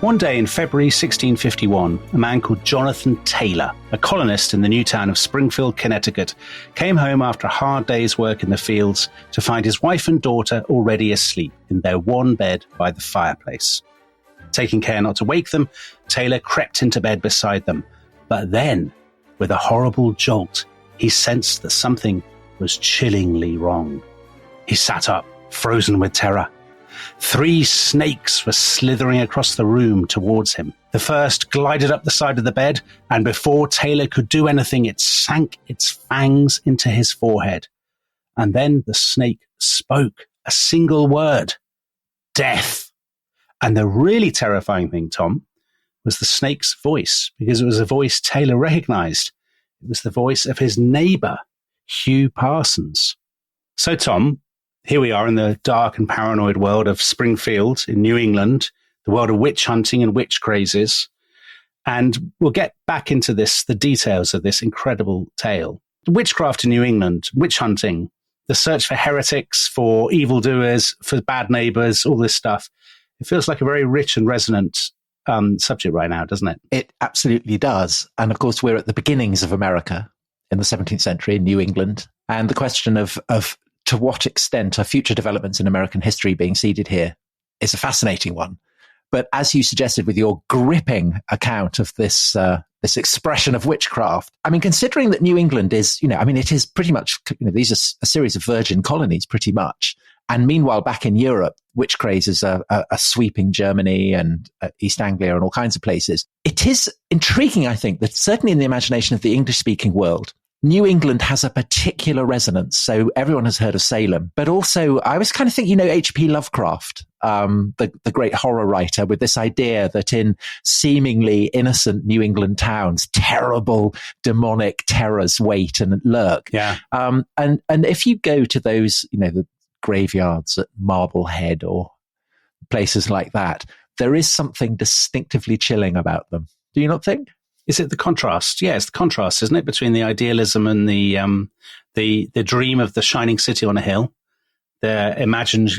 One day in February 1651, a man called Jonathan Taylor, a colonist in the new town of Springfield, Connecticut, came home after a hard day's work in the fields to find his wife and daughter already asleep in their one bed by the fireplace. Taking care not to wake them, Taylor crept into bed beside them. But then, with a horrible jolt, he sensed that something was chillingly wrong. He sat up, frozen with terror. 3 snakes were slithering across the room towards him. The first glided up the side of the bed, and before Taylor could do anything, it sank its fangs into his forehead. And then the snake spoke a single word: death. And the really terrifying thing, Tom, was the snake's voice, because it was a voice Taylor recognized. It was the voice of his neighbor, Hugh Parsons. So, Tom, here we are in the dark and paranoid world of Springfield in New England, the world of witch hunting and witch crazes. And we'll get back into this, the details of this incredible tale. Witchcraft in New England, witch hunting, the search for heretics, for evildoers, for bad neighbors, all this stuff. It feels like a very rich and resonant subject right now, doesn't it? It absolutely does. And of course, we're at the beginnings of America in the 17th century in New England. And the question of to what extent are future developments in American history being seeded here is a fascinating one. But as you suggested with your gripping account of this expression of witchcraft, I mean, considering that New England is, it is pretty much, these are a series of virgin colonies pretty much. And meanwhile, back in Europe, witch crazes are sweeping Germany and East Anglia and all kinds of places. It is intriguing, I think, that certainly in the imagination of the English-speaking world, New England has a particular resonance. So everyone has heard of Salem, but also I was kind of thinking, H.P. Lovecraft, the great horror writer, with this idea that in seemingly innocent New England towns, terrible demonic terrors wait and lurk. Yeah. And if you go to those, the graveyards at Marblehead or places like that, there is something distinctively chilling about them. Do you not think? Is it the contrast? Yeah, it's the contrast, isn't it, between the idealism and the dream of the shining city on a hill, the imagined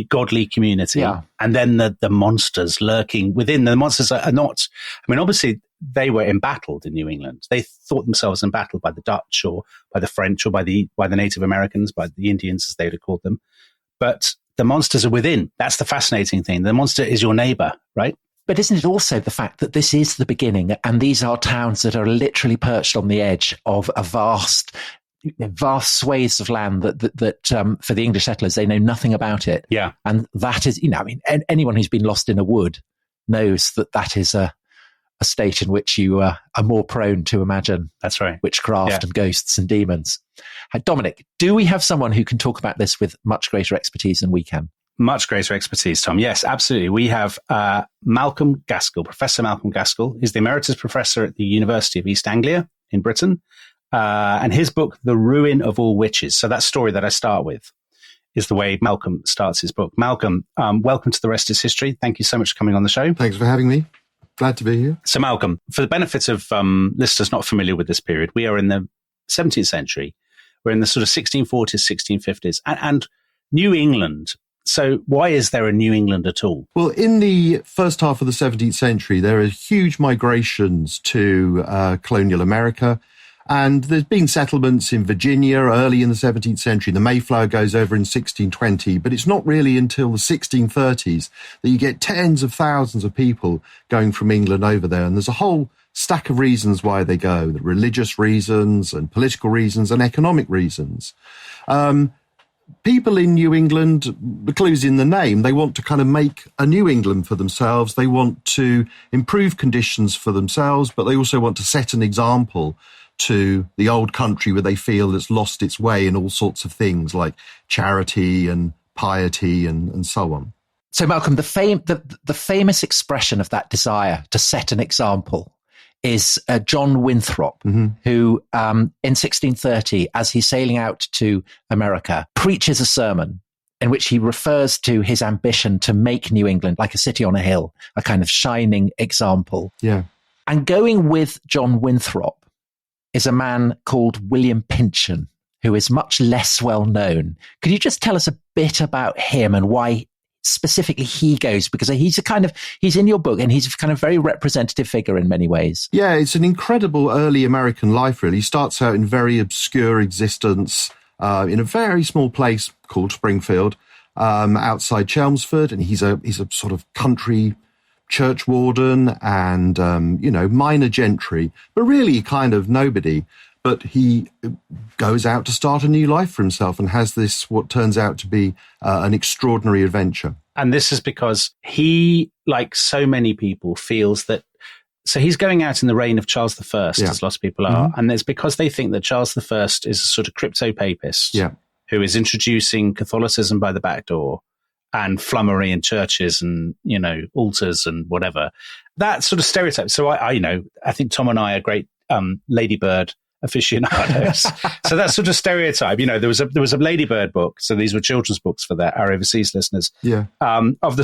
godly community, and then the monsters lurking within. The monsters are not. I mean, obviously they were embattled in New England. They thought themselves embattled by the Dutch or by the French or by the Native Americans, by the Indians, as they would have called them. But the monsters are within. That's the fascinating thing. The monster is your neighbor, right? But isn't it also the fact that this is the beginning, and these are towns that are literally perched on the edge of a vast swathes of land that for the English settlers, they know nothing about it. Yeah. And that is, anyone who's been lost in a wood knows that is a state in which you are more prone to imagine. That's right. Witchcraft and ghosts and demons. Dominic, do we have someone who can talk about this with much greater expertise than we can? Much greater expertise, Tom. Yes, absolutely. We have Malcolm Gaskill, Professor Malcolm Gaskill. He's the Emeritus Professor at the University of East Anglia in Britain. And his book, The Ruin of All Witches. So that story that I start with is the way Malcolm starts his book. Malcolm, welcome to The Rest is History. Thank you so much for coming on the show. Thanks for having me. Glad to be here. So Malcolm, for the benefit of listeners not familiar with this period, we are in the 17th century. We're in the sort of 1640s, 1650s. And New England. So why is there a New England at all? Well, in the first half of the 17th century, there are huge migrations to colonial America. And there's been settlements in Virginia early in the 17th century. The Mayflower goes over in 1620, but it's not really until the 1630s that you get tens of thousands of people going from England over there. And there's a whole stack of reasons why they go, the religious reasons and political reasons and economic reasons. People in New England, the clue's in the name, they want to kind of make a New England for themselves. They want to improve conditions for themselves, but they also want to set an example to the old country where they feel it's lost its way in all sorts of things like charity and piety and so on. So, Malcolm, the famous expression of that desire to set an example is John Winthrop, who in 1630, as he's sailing out to America, preaches a sermon in which he refers to his ambition to make New England like a city on a hill, a kind of shining example. Yeah. And going with John Winthrop is a man called William Pynchon, who is much less well known. Could you just tell us a bit about him and why specifically he goes? Because he's in your book and he's a kind of very representative figure in many ways. Yeah, it's an incredible early American life, really. He starts out in very obscure existence in a very small place called Springfield, outside Chelmsford, and he's a sort of country church warden and, minor gentry, but really kind of nobody. But he goes out to start a new life for himself and has this, what turns out to be an extraordinary adventure. And this is because he, like so many people, feels that, so he's going out in the reign of Charles I, as lots of people are, and it's because they think that Charles I is a sort of crypto-papist who is introducing Catholicism by the back door and flummery in churches and, altars and whatever. That sort of stereotype. So I think Tom and I are great Ladybird aficionados. So that sort of stereotype, there was a Ladybird book. So these were children's books for our overseas listeners. Yeah. Of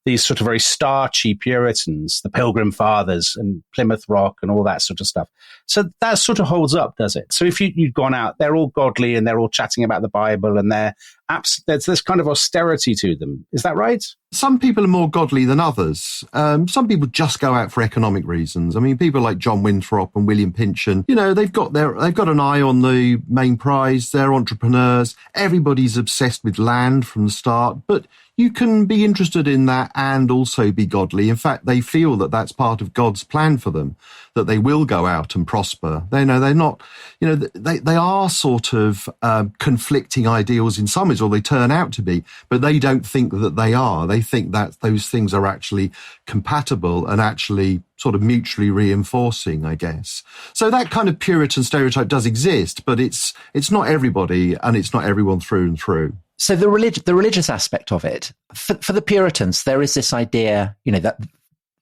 these sort of very starchy Puritans, the Pilgrim Fathers and Plymouth Rock and all that sort of stuff. So that sort of holds up, does it? So if you'd gone out, they're all godly and they're all chatting about the Bible and there's this kind of austerity to them. Is that right? Some people are more godly than others. Some people just go out for economic reasons. I mean, people like John Winthrop and William Pynchon, they've got an eye on the main prize. They're entrepreneurs. Everybody's obsessed with land from the start, but you can be interested in that and also be godly. In fact, they feel that that's part of God's plan for them, that they will go out and prosper. They know they're not, they are sort of conflicting ideals in some ways, or they turn out to be, but they don't think that they are. They think that those things are actually compatible and actually sort of mutually reinforcing, I guess. So that kind of Puritan stereotype does exist, but it's not everybody and it's not everyone through and through. So the religious aspect of it, for the Puritans, there is this idea, that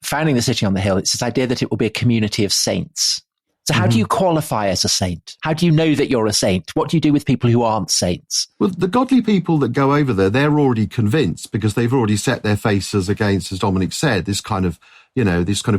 founding the city on the hill, it's this idea that it will be a community of saints. So how do you qualify as a saint? How do you know that you're a saint? What do you do with people who aren't saints? Well, the godly people that go over there, they're already convinced because they've already set their faces against, as Dominic said, this kind of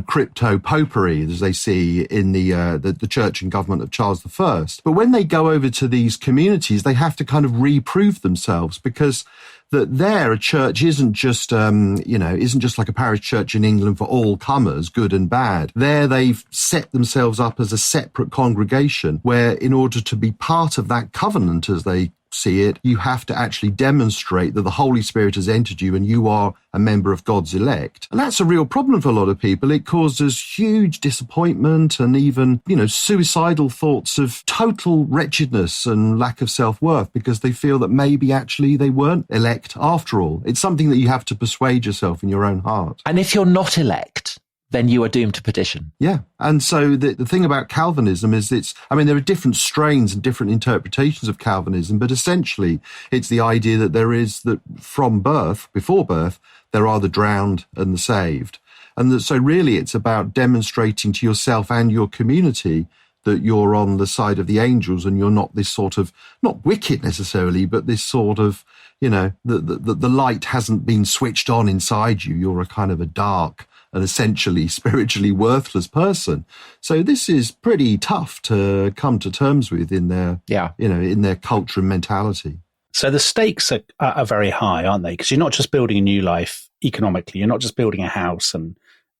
crypto popery as they see in the church and government of Charles I. But when they go over to these communities, they have to kind of reprove themselves because that there a church isn't just like a parish church in England for all comers, good and bad. There they've set themselves up as a separate congregation where in order to be part of that covenant, as they see it, you have to actually demonstrate that the Holy Spirit has entered you and you are a member of God's elect. And that's a real problem for a lot of people. It causes huge disappointment and even, suicidal thoughts of total wretchedness and lack of self-worth because they feel that maybe actually they weren't elect after all. It's something that you have to persuade yourself in your own heart. And if you're not elect, then you are doomed to perdition. Yeah. And so the thing about Calvinism is there are different strains and different interpretations of Calvinism, but essentially it's the idea that from birth, before birth, there are the drowned and the saved. And so really it's about demonstrating to yourself and your community that you're on the side of the angels and you're not this sort of, not wicked necessarily, but this sort of, the light hasn't been switched on inside you. You're a kind of a dark and essentially spiritually worthless person. So this is pretty tough to come to terms with in their, in their culture and mentality. So the stakes are very high, aren't they? Because you're not just building a new life economically. You're not just building a house and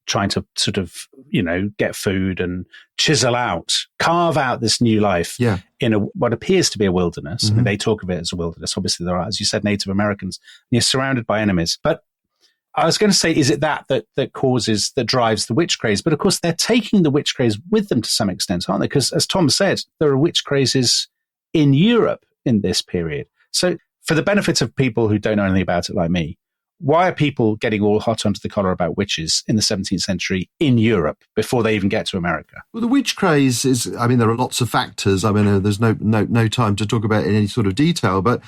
trying to sort of, get food and carve out this new life in what appears to be a wilderness. Mm-hmm. I mean, they talk of it as a wilderness. Obviously, there are, as you said, Native Americans. And you're surrounded by enemies. But I was going to say, is it that drives the witch craze? But of course, they're taking the witch craze with them to some extent, aren't they? Because as Tom said, there are witch crazes in Europe in this period. So for the benefit of people who don't know anything about it like me, why are people getting all hot under the collar about witches in the 17th century in Europe before they even get to America? Well, the witch craze is, there are lots of factors. There's no time to talk about it in any sort of detail, but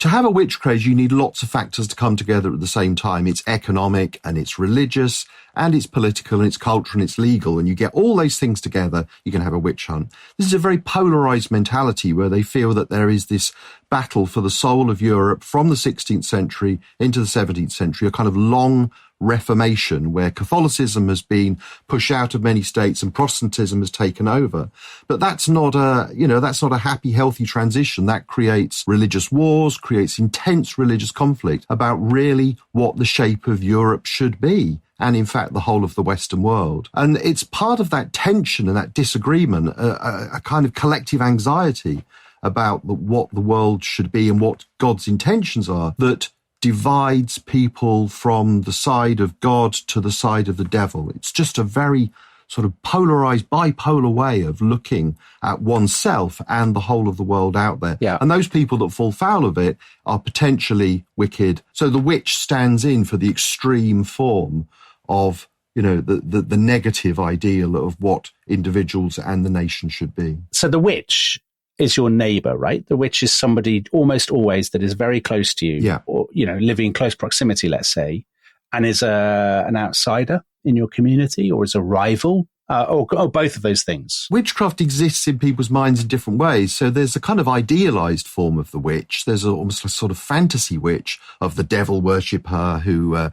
to have a witch craze, you need lots of factors to come together at the same time. It's economic and it's religious and it's political and it's cultural and it's legal, and you get all those things together, you can have a witch hunt. This is a very polarized mentality where they feel that there is this battle for the soul of Europe from the 16th century into the 17th century, a kind of long Reformation where Catholicism has been pushed out of many states and Protestantism has taken over. But that's not a happy, healthy transition. That creates religious wars, creates intense religious conflict about really what the shape of Europe should be, and in fact the whole of the Western world. And it's part of that tension and that disagreement, a kind of collective anxiety about what the world should be and what God's intentions are, that divides people from the side of God to the side of the devil. It's just a very sort of polarized, bipolar way of looking at oneself and the whole of the world out there. Yeah. And those people that fall foul of it are potentially wicked. So the witch stands in for the extreme form of, the negative ideal of what individuals and the nation should be. So the witch is your neighbor, right? The witch is somebody almost always that is very close to you, or, living in close proximity, let's say, and is an outsider in your community, or is a rival, or both of those things. Witchcraft exists in people's minds in different ways. So there's a kind of idealized form of the witch. There's almost a sort of fantasy witch of the devil worshipper who,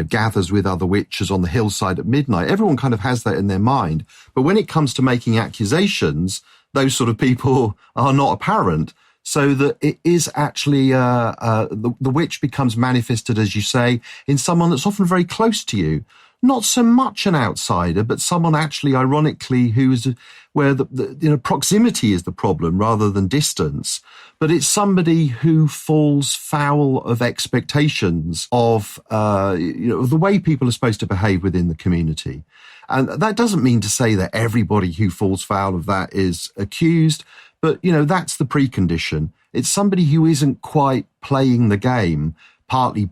gathers with other witches on the hillside at midnight. Everyone kind of has that in their mind. But when it comes to making accusations, those sort of people are not apparent, so that it is actually the witch becomes manifested, as you say, in someone that's often very close to you. Not so much an outsider, but someone actually, ironically, where the proximity is the problem rather than distance. But it's somebody who falls foul of expectations of the way people are supposed to behave within the community. And that doesn't mean to say that everybody who falls foul of that is accused, but, that's the precondition. It's somebody who isn't quite playing the game, partly,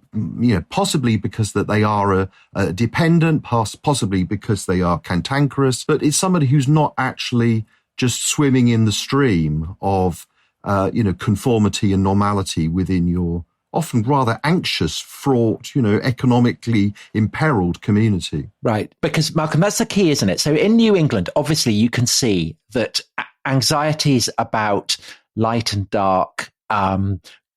possibly because that they are a dependent, possibly because they are cantankerous, but it's somebody who's not actually just swimming in the stream of, conformity and normality within your often rather anxious, fraught, economically imperiled community. Right. Because, Malcolm, that's the key, isn't it? So in New England, obviously, you can see that anxieties about light and dark,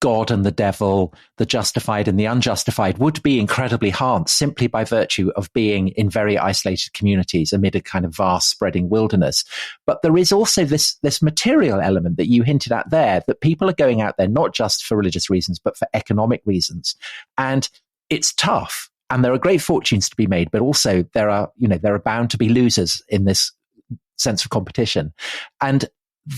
God and the devil, the justified and the unjustified would be incredibly hard simply by virtue of being in very isolated communities amid a kind of vast spreading wilderness. But there is also this material element that you hinted at there, that people are going out there not just for religious reasons, but for economic reasons. And it's tough. And there are great fortunes to be made, but also there are bound to be losers in this sense of competition. And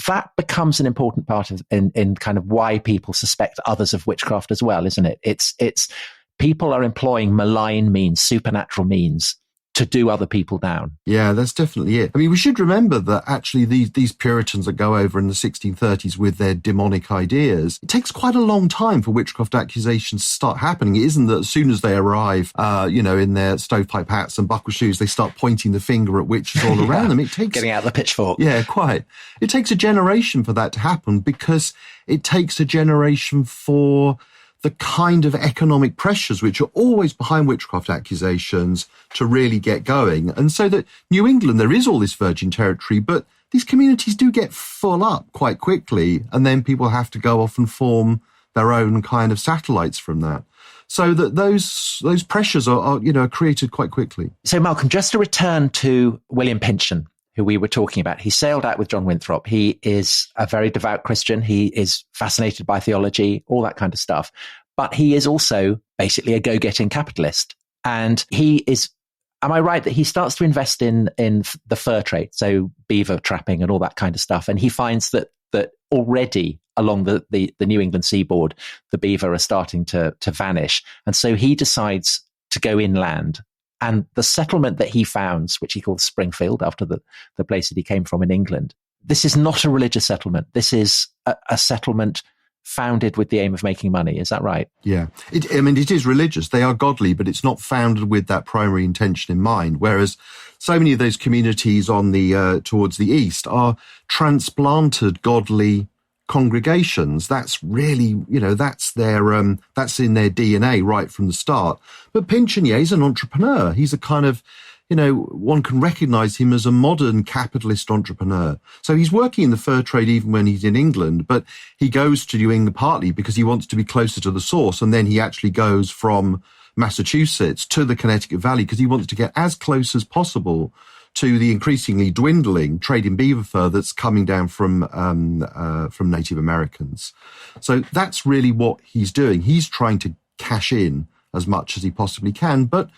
that becomes an important part of in kind of why people suspect others of witchcraft as well, isn't it? It's people are employing malign means, supernatural means to do other people down. Yeah, that's definitely it. I mean, we should remember that actually these Puritans that go over in the 1630s with their demonic ideas, it takes quite a long time for witchcraft accusations to start happening. It isn't that as soon as they arrive, in their stovepipe hats and buckle shoes, they start pointing the finger at witches all around them. It takes getting out the pitchfork. Yeah, quite. It takes a generation for that to happen, because it takes a generation for the kind of economic pressures which are always behind witchcraft accusations to really get going. And so that New England, there is all this virgin territory, but these communities do get full up quite quickly, and then people have to go off and form their own kind of satellites from that. So that those pressures are created quite quickly. So Malcolm, just to return to William Pynchon, who we were talking about, he sailed out with John Winthrop. He is a very devout Christian. He is fascinated by theology, all that kind of stuff. But he is also basically a go-getting capitalist. And he is, am I right that he starts to invest in the fur trade, so beaver trapping and all that kind of stuff. And he finds that already along the New England seaboard, the beaver are starting to vanish. And so he decides to go inland. And the settlement that he founds, which he calls Springfield, after the place that he came from in England, this is not a religious settlement. This is a settlement founded with the aim of making money. Is that right? Yeah. It is religious. They are godly, but it's not founded with that primary intention in mind. Whereas so many of those communities on the towards the east are transplanted godly congregations. That's really, that's that's in their DNA right from the start. But Pynchon, he's an entrepreneur. He's a kind of, one can recognize him as a modern capitalist entrepreneur. So he's working in the fur trade even when he's in England, but he goes to New England partly because he wants to be closer to the source. And then he actually goes from Massachusetts to the Connecticut Valley because he wants to get as close as possible to the increasingly dwindling trade in beaver fur that's coming down from Native Americans. So that's really what he's doing. He's trying to cash in as much as he possibly can, but,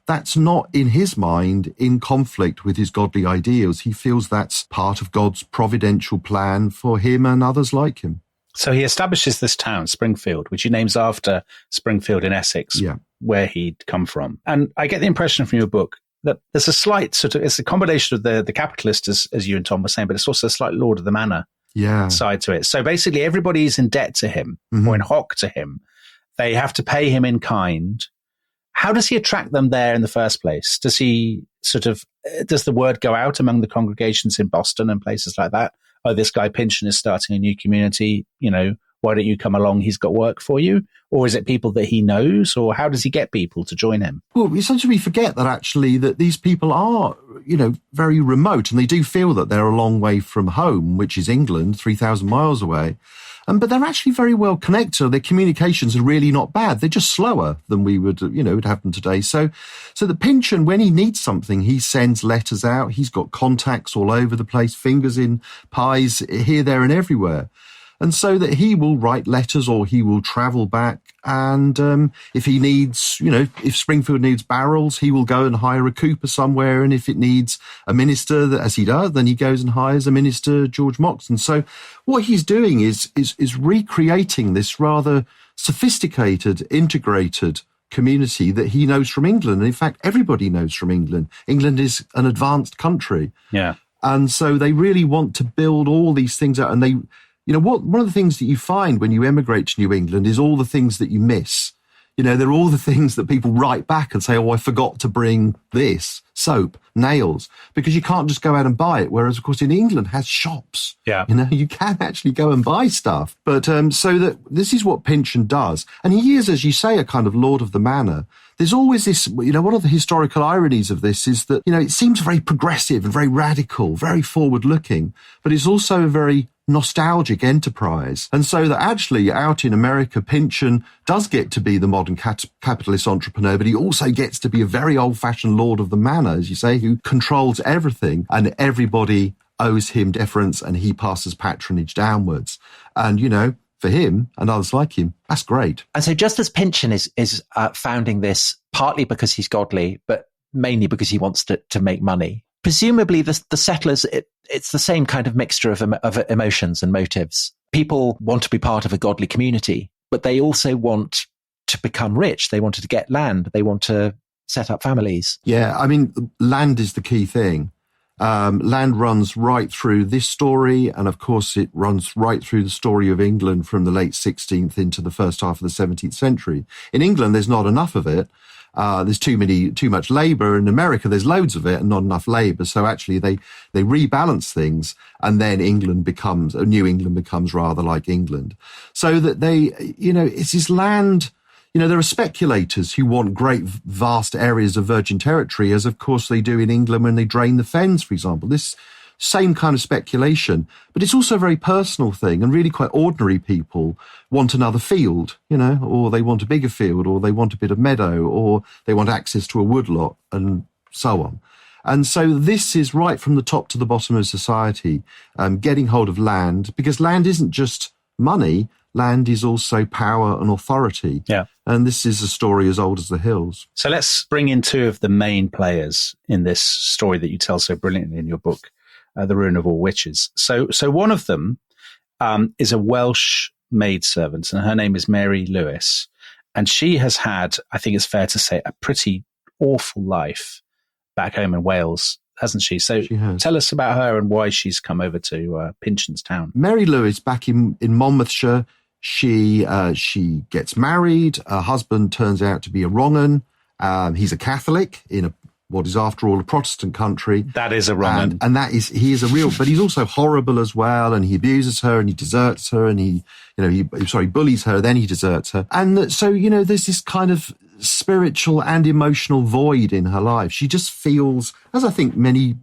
that's not in his mind in conflict with his godly ideals. He feels that's part of God's providential plan for him and others like him. So he establishes this town, Springfield, which he names after Springfield in Essex, where he'd come from. And I get the impression from your book that there's a slight it's a combination of the capitalist, as you and Tom were saying, but it's also a slight Lord of the Manor side to it. So basically everybody's in debt to him or in hock to him. They have to pay him in kind. How does he attract them there in the first place? Does he does the word go out among the congregations in Boston and places like that? Oh, this guy Pynchon is starting a new community, why don't you come along? He's got work for you. Or is it people that he knows? Or how does he get people to join him? Well, essentially we forget that actually that these people are, very remote, and they do feel that they're a long way from home, which is England, 3,000 miles away. But they're actually very well connected. Their communications are really not bad. They're just slower than we would, would happen today. So the Pynchon, when he needs something, he sends letters out. He's got contacts all over the place, fingers in pies here, there, and everywhere. And so that he will write letters or he will travel back. And if he needs, if Springfield needs barrels, he will go and hire a cooper somewhere. And if it needs a minister, as he does, then he goes and hires a minister, George Moxon. So what he's doing is recreating this rather sophisticated, integrated community that he knows from England. And in fact, everybody knows from England. England is an advanced country. Yeah. And so they really want to build all these things out. And one of the things that you find when you emigrate to New England is all the things that you miss. They're all the things that people write back and say, oh, I forgot to bring this, soap, nails, because you can't just go out and buy it. Whereas, of course, in England has shops. Yeah. You can actually go and buy stuff. But so that this is what Pynchon does. And he is, as you say, a kind of Lord of the Manor. There's always this, one of the historical ironies of this is that, it seems very progressive and very radical, very forward looking, but it's also a very nostalgic enterprise. And so that actually out in America, Pynchon does get to be the modern capitalist entrepreneur, but he also gets to be a very old-fashioned Lord of the Manor, as you say, who controls everything, and everybody owes him deference and he passes patronage downwards. And, for him and others like him, that's great. And so just as Pynchon is founding this partly because he's godly, but mainly because he wants to make money, presumably the settlers, it's the same kind of mixture of emotions and motives. People want to be part of a godly community, but they also want to become rich. They wanted to get land. They want to set up families. Yeah, I mean, land is the key thing. Land runs right through this story, and of course it runs right through the story of England from the late 16th into the first half of the 17th century. In England, there's not enough of it. There's too much labour. In America, there's loads of it and not enough labour. So actually they rebalance things, and then New England becomes rather like England. So that it's this land. There are speculators who want great, vast areas of virgin territory, as of course they do in England when they drain the fens, for example. This same kind of speculation, but it's also a very personal thing, and really quite ordinary people want another field, or they want a bigger field, or they want a bit of meadow, or they want access to a woodlot, and so on. And so this is right from the top to the bottom of society, getting hold of land, because land isn't just money. Land is also power and authority. Yeah. And this is a story as old as the hills. So let's bring in two of the main players in this story that you tell so brilliantly in your book, The Ruin of All Witches. So one of them is a Welsh maidservant, and her name is Mary Lewis. And she has had, I think it's fair to say, a pretty awful life back home in Wales, hasn't she? So tell us about her and why she's come over to Pynchon's town. Mary Lewis, back in Monmouthshire, she gets married. Her husband turns out to be a wrong 'un. He's a Catholic in what is, after all, a Protestant country. That is a wrong. And he is a real, but he's also horrible as well. And he abuses her and he deserts her and he bullies her, then he deserts her. And so, there's this kind of spiritual and emotional void in her life. She just feels, as I think many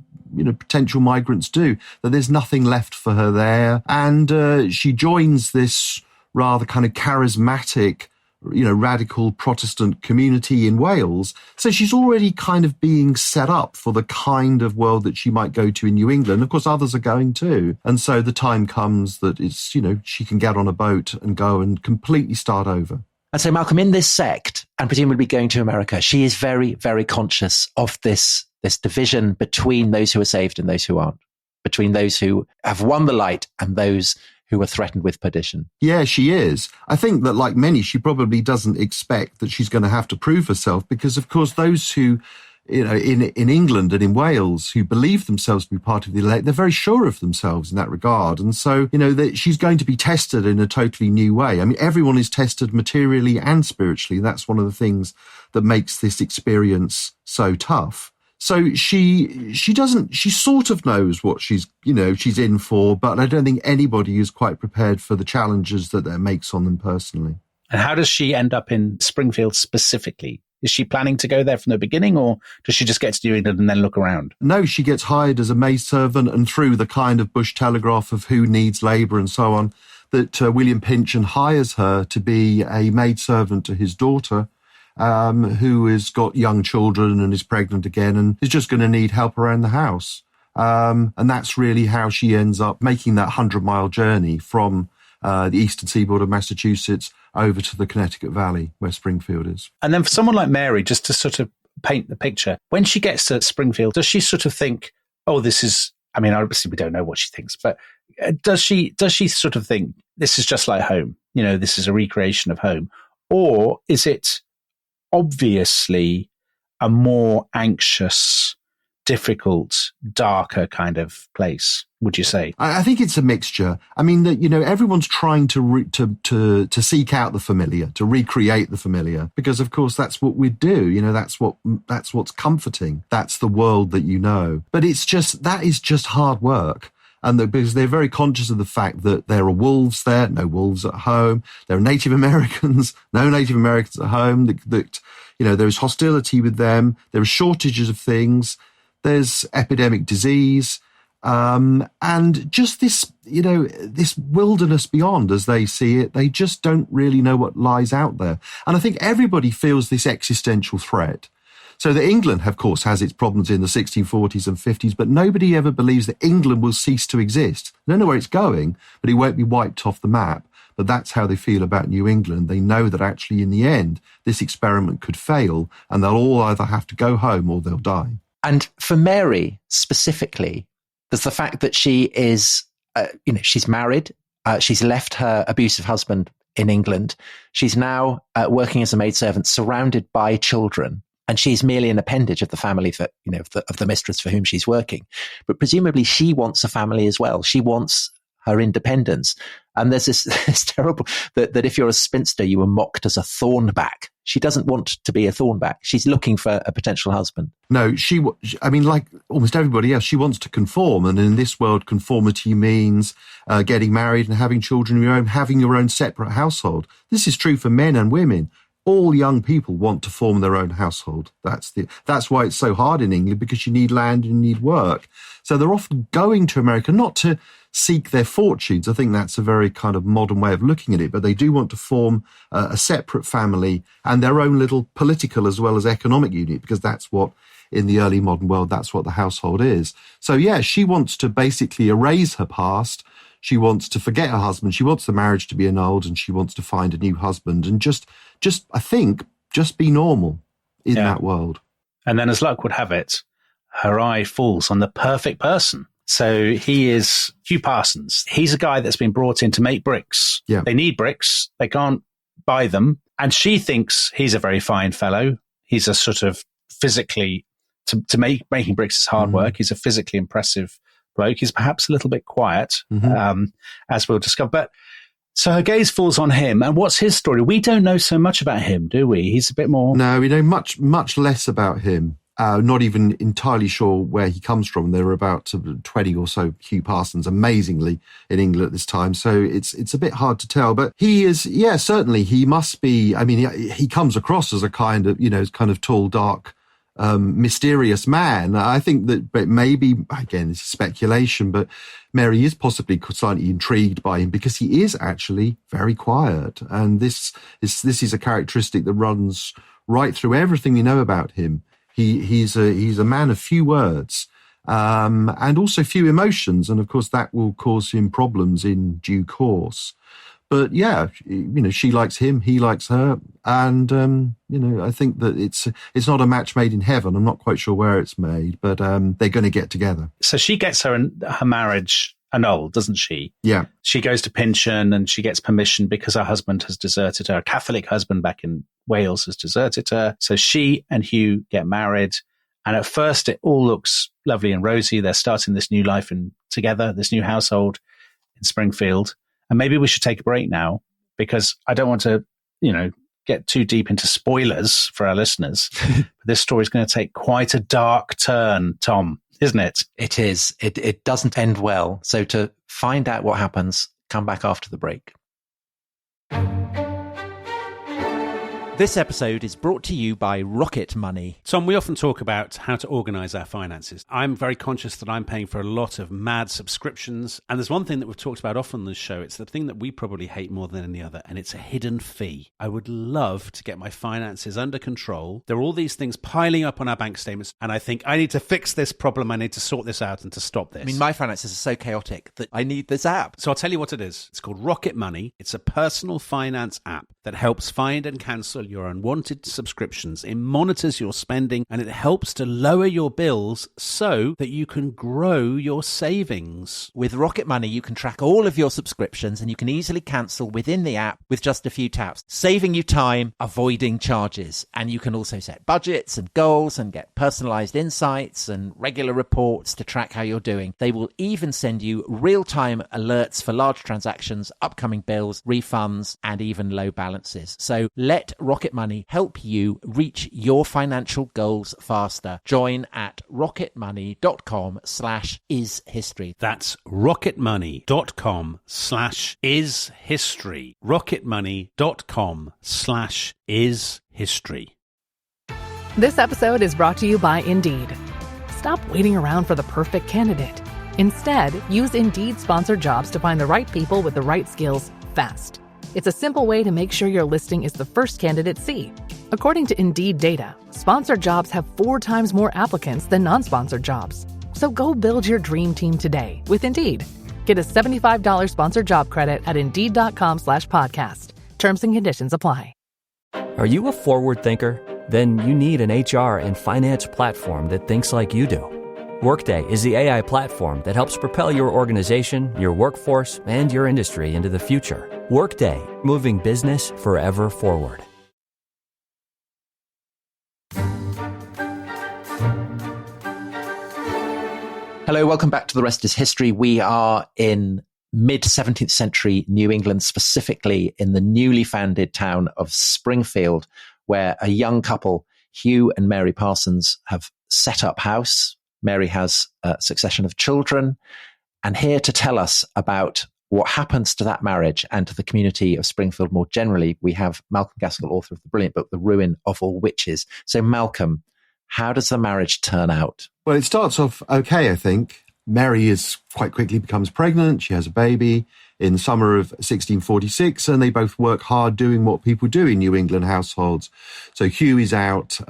potential migrants do, that there's nothing left for her there. And she joins this rather kind of charismatic, radical Protestant community in Wales. So she's already kind of being set up for the kind of world that she might go to in New England. Of course, others are going too. And so the time comes that it's, she can get on a boat and go and completely start over. And so, Malcolm, in this sect, and presumably going to America, she is very, very conscious of this division between those who are saved and those who aren't, between those who have won the light and those who are threatened with perdition. Yeah, she is. I think that, like many, she probably doesn't expect that she's going to have to prove herself because, of course, those who, in England and in Wales, who believe themselves to be part of the elect, they're very sure of themselves in that regard. And so, that she's going to be tested in a totally new way. I mean, everyone is tested materially and spiritually. That's one of the things that makes this experience so tough. So she sort of knows what she's in for, but I don't think anybody is quite prepared for the challenges that makes on them personally. And how does she end up in Springfield specifically? Is she planning to go there from the beginning, or does she just get to New England and then look around? No, she gets hired as a maidservant, and through the kind of Bush telegraph of who needs labour and so on, that William Pynchon hires her to be a maidservant to his daughter, who has got young children and is pregnant again and is just going to need help around the house. And that's really how she ends up making that 100-mile journey from the eastern seaboard of Massachusetts over to the Connecticut Valley where Springfield is. And then for someone like Mary, just to sort of paint the picture, when she gets to Springfield, does she sort of think, oh, this is, I mean, obviously we don't know what she thinks, but does she sort of think this is just like home? This is a recreation of home? Or is it obviously a more anxious, difficult, darker kind of place, would you say? I think it's a mixture. I mean, everyone's trying to seek out the familiar, to recreate the familiar, because of course that's what we do. That's what's comforting. That's the world that you know. But that is just hard work. And because they're very conscious of the fact that there are wolves there, no wolves at home. There are Native Americans, no Native Americans at home. That there is hostility with them. There are shortages of things. There's epidemic disease, and just this, this wilderness beyond, as they see it. They just don't really know what lies out there. And I think everybody feels this existential threat. So that England, of course, has its problems in the 1640s and 50s, but nobody ever believes that England will cease to exist. They don't know where it's going, but it won't be wiped off the map. But that's how they feel about New England. They know that actually in the end, this experiment could fail and they'll all either have to go home or they'll die. And for Mary specifically, there's the fact that she is, she's married. She's left her abusive husband in England. She's now working as a maidservant surrounded by children. And she's merely an appendage of the family that, of the mistress for whom she's working. But presumably she wants a family as well. She wants her independence. And there's this terrible, that if you're a spinster, you were mocked as a thornback. She doesn't want to be a thornback. She's looking for a potential husband. No, like almost everybody else, she wants to conform. And in this world, conformity means getting married and having children of your own, having your own separate household. This is true for men and women. All young people want to form their own household. That's why it's so hard in England, because you need land and you need work. So they're often going to America not to seek their fortunes. I think that's a very kind of modern way of looking at it, but they do want to form a separate family and their own little political as well as economic unit, because that's what, in the early modern world, that's what the household is. So yeah, she wants to basically erase her past. She wants to forget her husband. She wants the marriage to be annulled, and she wants to find a new husband and just I think, just be normal in that world. And then, as luck would have it, her eye falls on the perfect person. So he is Hugh Parsons. He's a guy that's been brought in to make bricks. Yeah. They need bricks. They can't buy them. And she thinks he's a very fine fellow. He's a sort of physically, making bricks is hard work. He's a physically impressive bloke. He's perhaps a little bit quiet, as we'll discover. But so her gaze falls on him. And what's his story? We don't know so much about him, do we? He's a bit more... No, we know much less about him. not even entirely sure where he comes from. There were about 20 or so Hugh Parsons, amazingly, in England at this time. So it's a bit hard to tell. But he is, certainly he must be. I mean, he comes across as a kind of tall, dark, mysterious man. I think that, but maybe, again, this is speculation, but Mary is possibly slightly intrigued by him because he is actually very quiet. And this is a characteristic that runs right through everything we know about him. He's a man of few words, and also few emotions. And of course that will cause him problems in due course. But she likes him, he likes her. And, I think that it's not a match made in heaven. I'm not quite sure where it's made, but they're going to get together. So she gets her marriage annulled, doesn't she? Yeah. She goes to Pynchon and she gets permission because her husband has deserted her. A Catholic husband back in Wales has deserted her. So she and Hugh get married. And at first it all looks lovely and rosy. They're starting this new life together, this new household in Springfield. And maybe we should take a break now because I don't want to, get too deep into spoilers for our listeners. But this story is going to take quite a dark turn, Tom, isn't it? It is. It doesn't end well. So to find out what happens, come back after the break. This episode is brought to you by Rocket Money. Tom, we often talk about how to organise our finances. I'm very conscious that I'm paying for a lot of mad subscriptions. And there's one thing that we've talked about often on this show. It's the thing that we probably hate more than any other, and it's a hidden fee. I would love to get my finances under control. There are all these things piling up on our bank statements, and I think I need to fix this problem. I need to sort this out and to stop this. I mean, my finances are so chaotic that I need this app. So I'll tell you what it is. It's called Rocket Money. It's a personal finance app that helps find and cancel your unwanted subscriptions. It monitors your spending and it helps to lower your bills so that you can grow your savings. With Rocket Money, you can track all of your subscriptions and you can easily cancel within the app with just a few taps, saving you time, avoiding charges. And you can also set budgets and goals and get personalized insights and regular reports to track how you're doing. They will even send you real-time alerts for large transactions, upcoming bills, refunds, and even low balances. So let Rocket Money help you reach your financial goals faster. Join at rocketmoney.com/ishistory. That's rocketmoney.com/ishistory. rocketmoney.com/ishistory. This episode is brought to you by Indeed. Stop waiting around for the perfect candidate. Instead, use Indeed sponsored jobs to find the right people with the right skills fast. It's a simple way to make sure your listing is the first candidates see. According to Indeed data, sponsored jobs have 4 times more applicants than non-sponsored jobs. So go build your dream team today with Indeed. Get a $75 sponsored job credit at Indeed.com/podcast. Terms and conditions apply. Are you a forward thinker? Then you need an HR and finance platform that thinks like you do. Workday is the AI platform that helps propel your organization, your workforce, and your industry into the future. Workday, moving business forever forward. Hello, welcome back to The Rest is History. We are in mid-17th century New England, specifically in the newly founded town of Springfield, where a young couple, Hugh and Mary Parsons, have set up house. Mary has a succession of children. And here to tell us about what happens to that marriage and to the community of Springfield more generally, we have Malcolm Gaskill, author of the brilliant book, The Ruin of All Witches. So Malcolm, how does the marriage turn out? Well, it starts off okay, I think. Mary quite quickly becomes pregnant. She has a baby in the summer of 1646, and they both work hard doing what people do in New England households. So Hugh is out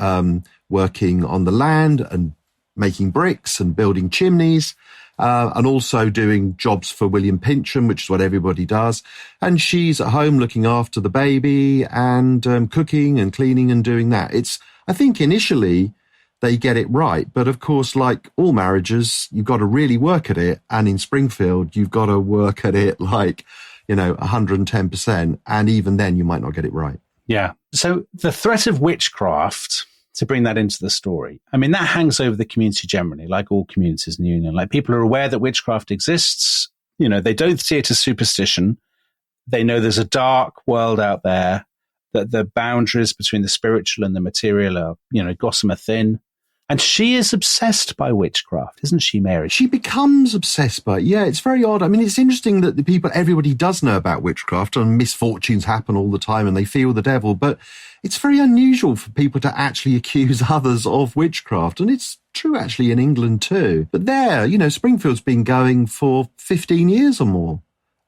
working on the land and making bricks and building chimneys, and also doing jobs for William Pynchon, which is what everybody does. And she's at home looking after the baby and cooking and cleaning and doing that. I think initially they get it right. But of course, like all marriages, you've got to really work at it. And in Springfield, you've got to work at it 110%. And even then you might not get it right. Yeah. So the threat of witchcraft, to bring that into the story, I mean, that hangs over the community generally, like all communities in New England. Like, people are aware that witchcraft exists. They don't see it as superstition. They know there's a dark world out there, that the boundaries between the spiritual and the material are, gossamer thin. And she is obsessed by witchcraft, isn't she, Mary? She becomes obsessed by it. Yeah, it's very odd. I mean, it's interesting that everybody does know about witchcraft and misfortunes happen all the time and they feel the devil, but it's very unusual for people to actually accuse others of witchcraft. And it's true actually in England too. But there, Springfield's been going for 15 years or more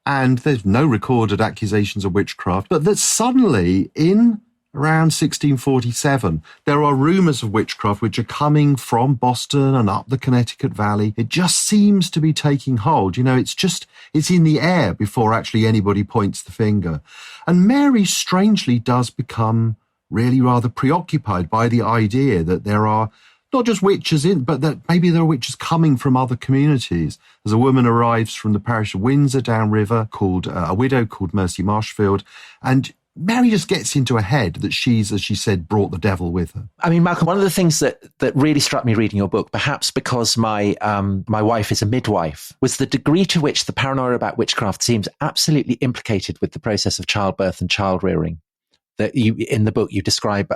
and there's no recorded accusations of witchcraft, but that suddenly in around 1647, there are rumours of witchcraft which are coming from Boston and up the Connecticut Valley. It just seems to be taking hold. It's in the air before actually anybody points the finger. And Mary strangely does become really rather preoccupied by the idea that there are not just witches but that maybe there are witches coming from other communities. As a woman arrives from the parish of Windsor downriver called a widow called Mercy Marshfield, and Mary just gets into her head that she's, as she said, brought the devil with her. I mean, Malcolm, one of the things that really struck me reading your book, perhaps because my wife is a midwife, was the degree to which the paranoia about witchcraft seems absolutely implicated with the process of childbirth and child rearing. That in the book you describe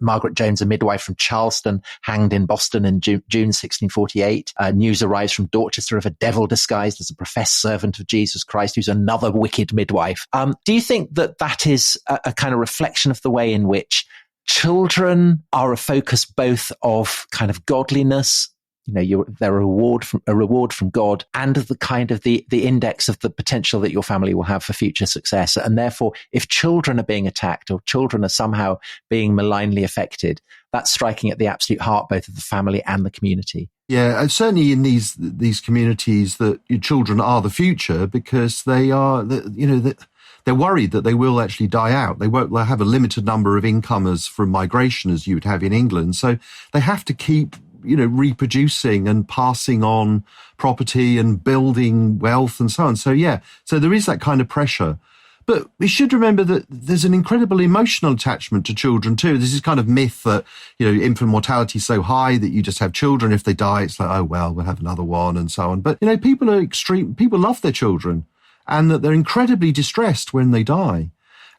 Margaret Jones, a midwife from Charleston, hanged in Boston in June 1648. News arrives from Dorchester of a devil disguised as a professed servant of Jesus Christ, who's another wicked midwife. Do you think that is a kind of reflection of the way in which children are a focus both of kind of godliness, they're a reward from God, and the kind of the index of the potential that your family will have for future success? And therefore, if children are being attacked or children are somehow being malignly affected, that's striking at the absolute heart both of the family and the community. Yeah, and certainly in these communities, that your children are the future because they are, they're worried that they will actually die out. They'll have a limited number of incomers from migration as you would have in England. So they have to keep reproducing and passing on property and building wealth and so on. So there is that kind of pressure. But we should remember that there's an incredible emotional attachment to children too. This is kind of myth that, infant mortality is so high that you just have children. If they die, it's like, oh, well, we'll have another one and so on. But, people love their children and that they're incredibly distressed when they die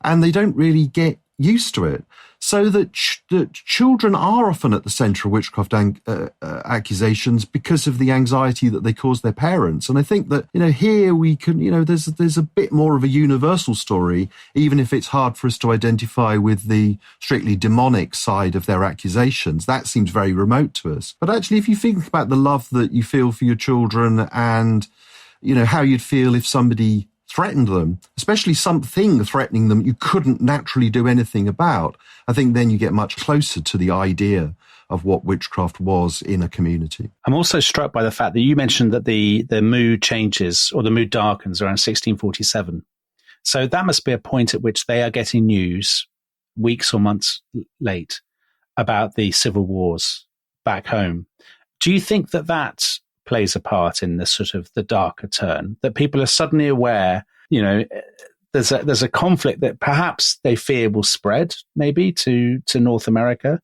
and they don't really get used to it. So that children are often at the centre of witchcraft accusations because of the anxiety that they cause their parents. And I think that, here we can, there's a bit more of a universal story, even if it's hard for us to identify with the strictly demonic side of their accusations. That seems very remote to us. But actually, if you think about the love that you feel for your children and, how you'd feel if somebody threatened them, especially something threatening them you couldn't naturally do anything about, I think then you get much closer to the idea of what witchcraft was in a community. I'm also struck by the fact that you mentioned that the mood changes or the mood darkens around 1647. So that must be a point at which they are getting news weeks or months late about the civil wars back home. Do you think that plays a part in this sort of the darker turn, that people are suddenly aware, there's a conflict that perhaps they fear will spread maybe to North America?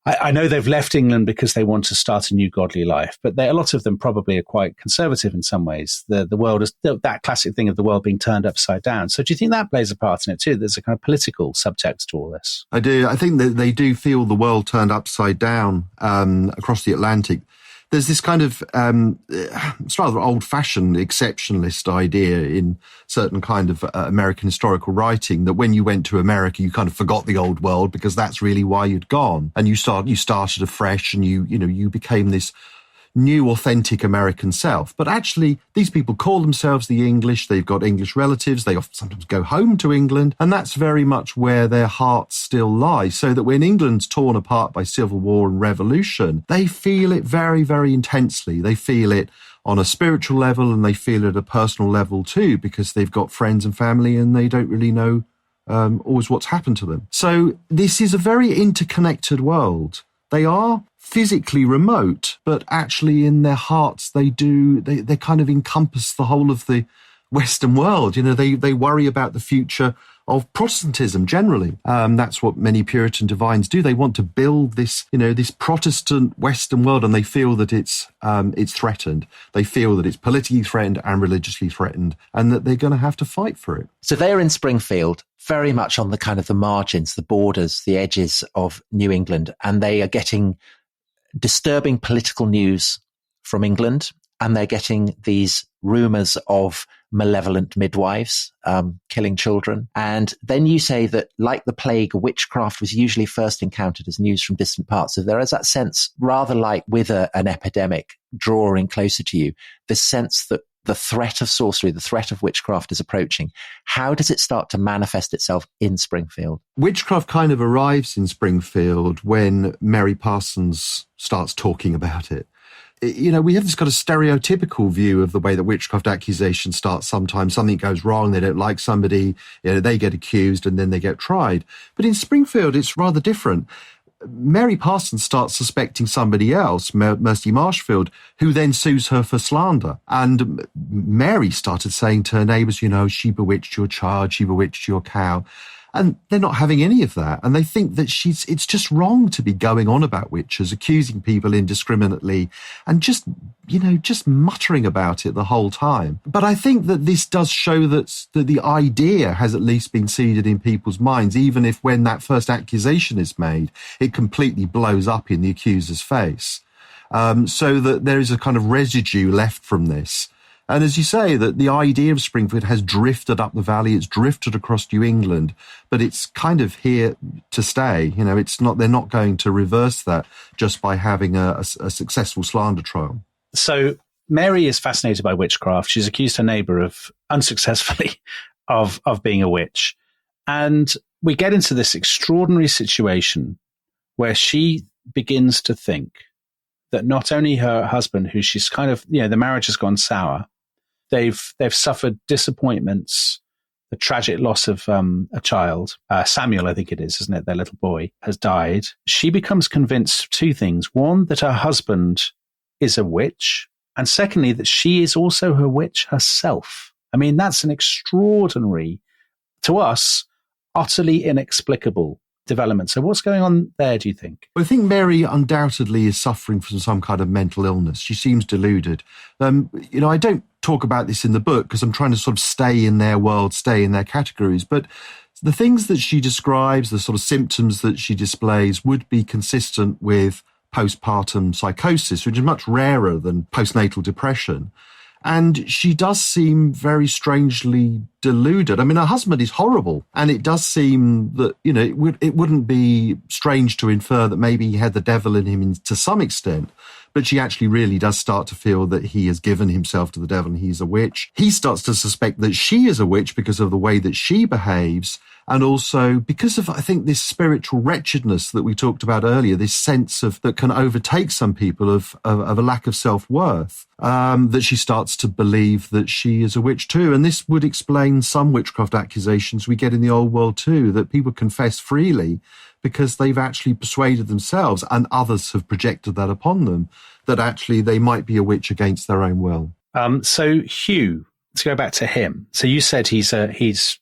I know they've left England because they want to start a new godly life, but a lot of them probably are quite conservative in some ways. The world is that classic thing of the world being turned upside down. So do you think that plays a part in it too? There's a kind of political subtext to all this. I do. I think that they do feel the world turned upside down across the Atlantic. There's this kind of, it's rather old-fashioned exceptionalist idea in certain kind of American historical writing that when you went to America, you kind of forgot the old world because that's really why you'd gone. And you started afresh and you became this new, authentic American self. But actually, these people call themselves the English. They've got English relatives. They often sometimes go home to England. And that's very much where their hearts still lie. So that when England's torn apart by civil war and revolution, they feel it very, very intensely. They feel it on a spiritual level and they feel it at a personal level too, because they've got friends and family and they don't really know always what's happened to them. So this is a very interconnected world. They are physically remote, but actually in their hearts, they kind of encompass the whole of the Western world. They worry about the future of Protestantism generally. That's what many Puritan divines do. They want to build this, this Protestant Western world, and they feel that it's threatened. They feel that it's politically threatened and religiously threatened, and that they're going to have to fight for it. So they are in Springfield, very much on the kind of the margins, the borders, the edges of New England, and they are getting disturbing political news from England, and they're getting these rumours of malevolent midwives killing children. And then you say that, like the plague, witchcraft was usually first encountered as news from distant parts. So there is that sense, rather like with an epidemic drawing closer to you, this sense that the threat of sorcery, the threat of witchcraft is approaching. How does it start to manifest itself in Springfield? Witchcraft kind of arrives in Springfield when Mary Parsons starts talking about it. You know, we have this kind of stereotypical view of the way that witchcraft accusations start. Sometimes something goes wrong, they don't like somebody, you know, they get accused and then they get tried. But in Springfield, it's rather different. Mary Parsons starts suspecting somebody else, Mercy Marshfield, who then sues her for slander. And Mary started saying to her neighbours, you know, she bewitched your child, she bewitched your cow. And they're not having any of that. And they think that it's just wrong to be going on about witches, accusing people indiscriminately and just muttering about it the whole time. But I think that this does show that the idea has at least been seeded in people's minds, even if when that first accusation is made, it completely blows up in the accuser's face. So that there is a kind of residue left from this. And as you say, that the idea of Springfield has drifted up the valley, it's drifted across New England, but it's kind of here to stay. You know, they're not going to reverse that just by having a successful slander trial. So Mary is fascinated by witchcraft. She's accused her neighbour of unsuccessfully of being a witch. And we get into this extraordinary situation where she begins to think that not only her husband, who she's kind of, you know, the marriage has gone sour, they've suffered disappointments, the tragic loss of a child. Samuel, I think it is, isn't it? Their little boy has died. She becomes convinced of two things. One, that her husband is a witch. And secondly, that she is also a witch herself. I mean, that's an extraordinary, to us, utterly inexplicable development. So what's going on there, do you think? Well, I think Mary undoubtedly is suffering from some kind of mental illness. She seems deluded. I don't talk about this in the book because I'm trying to sort of stay in their world, stay in their categories. But the things that she describes, the sort of symptoms that she displays would be consistent with postpartum psychosis, which is much rarer than postnatal depression. And she does seem very strangely deluded. I mean, her husband is horrible. And it does seem that, you know, it wouldn't be strange to infer that maybe he had the devil in him to some extent. But she actually really does start to feel that he has given himself to the devil and he's a witch. He starts to suspect that she is a witch because of the way that she behaves. And also because of, I think, this spiritual wretchedness that we talked about earlier, this sense of that can overtake some people of a lack of self-worth, that she starts to believe that she is a witch too. And this would explain some witchcraft accusations we get in the old world too, that people confess freely because they've actually persuaded themselves and others have projected that upon them, that actually they might be a witch against their own will. So Hugh, to go back to him. So you said he's,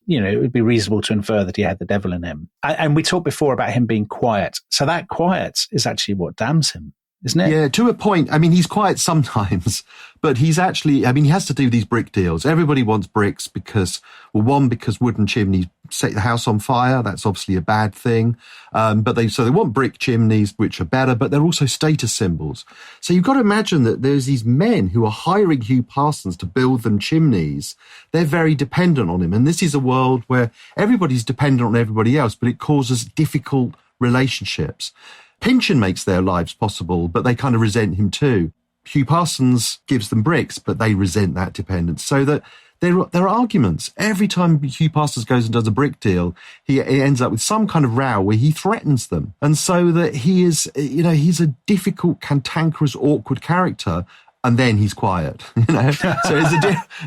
you know, it would be reasonable to infer that he had the devil in him. And we talked before about him being quiet. So that quiet is actually what damns him, isn't it? Yeah, to a point. I mean, he's quiet sometimes, but he's actually, I mean, he has to do these brick deals. Everybody wants bricks because wooden chimneys set the house on fire. That's obviously a bad thing. But they want brick chimneys, which are better, but they're also status symbols. So you've got to imagine that there's these men who are hiring Hugh Parsons to build them chimneys. They're very dependent on him. And this is a world where everybody's dependent on everybody else, but it causes difficult relationships. Pynchon makes their lives possible, but they kind of resent him too. Hugh Parsons gives them bricks, but they resent that dependence. So that there are arguments. Every time Hugh Parsons goes and does a brick deal, he ends up with some kind of row where he threatens them. And so that he is, you know, he's a difficult, cantankerous, awkward character. And then he's quiet, you know. So